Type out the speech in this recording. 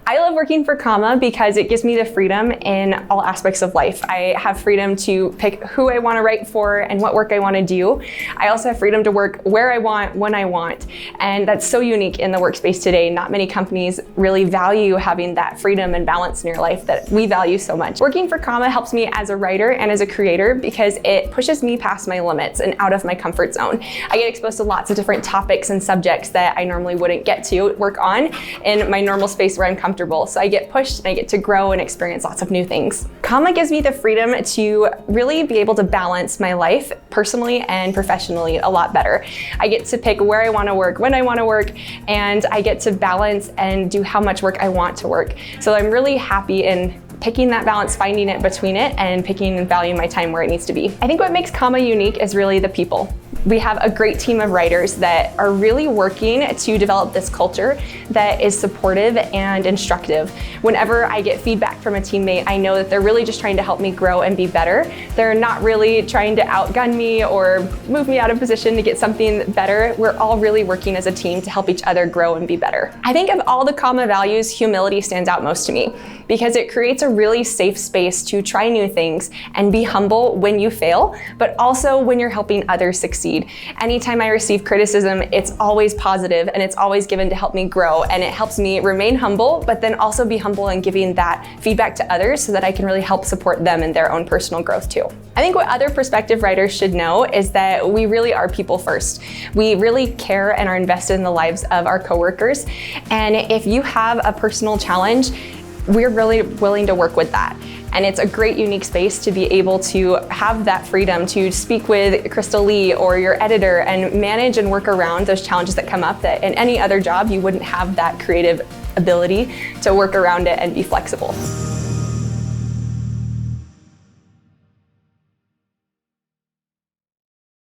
I love working for Comma because it gives me the freedom in all aspects of life. I have freedom to pick who I want to write for and what work I want to do. I also have freedom to work where I want, when I want. And that's so unique in the workspace today. Not many companies really value having that freedom and balance in your life that we value so much. Working for Comma helps me as a writer and as a creator because it pushes me past my limits and out of my comfort zone. I get exposed to lots of different topics and subjects that I normally wouldn't get to work on in my normal space where I'm comfortable. So I get pushed and I get to grow and experience lots of new things. Comma gives me the freedom to really be able to balance my life personally and professionally a lot better. I get to pick where I want to work, when I want to work, and I get to balance and do how much work I want to work. So I'm really happy in picking that balance, finding it between it, and picking and valuing my time where it needs to be. I think what makes Comma unique is really the people. We have a great team of writers that are really working to develop this culture that is supportive and instructive. Whenever I get feedback from a teammate, I know that they're really just trying to help me grow and be better. They're not really trying to outgun me or move me out of position to get something better. We're all really working as a team to help each other grow and be better. I think of all the Comma values, humility stands out most to me because it creates a really safe space to try new things and be humble when you fail, but also when you're helping others succeed. Anytime I receive criticism, it's always positive and it's always given to help me grow, and it helps me remain humble, but then also be humble in giving that feedback to others so that I can really help support them in their own personal growth too. I think what other prospective writers should know is that we really are people first. We really care and are invested in the lives of our coworkers, and if you have a personal challenge, we're really willing to work with that. And it's a great, unique space to be able to have that freedom to speak with Crystal Lee or your editor and manage and work around those challenges that come up that in any other job you wouldn't have that creative ability to work around it and be flexible.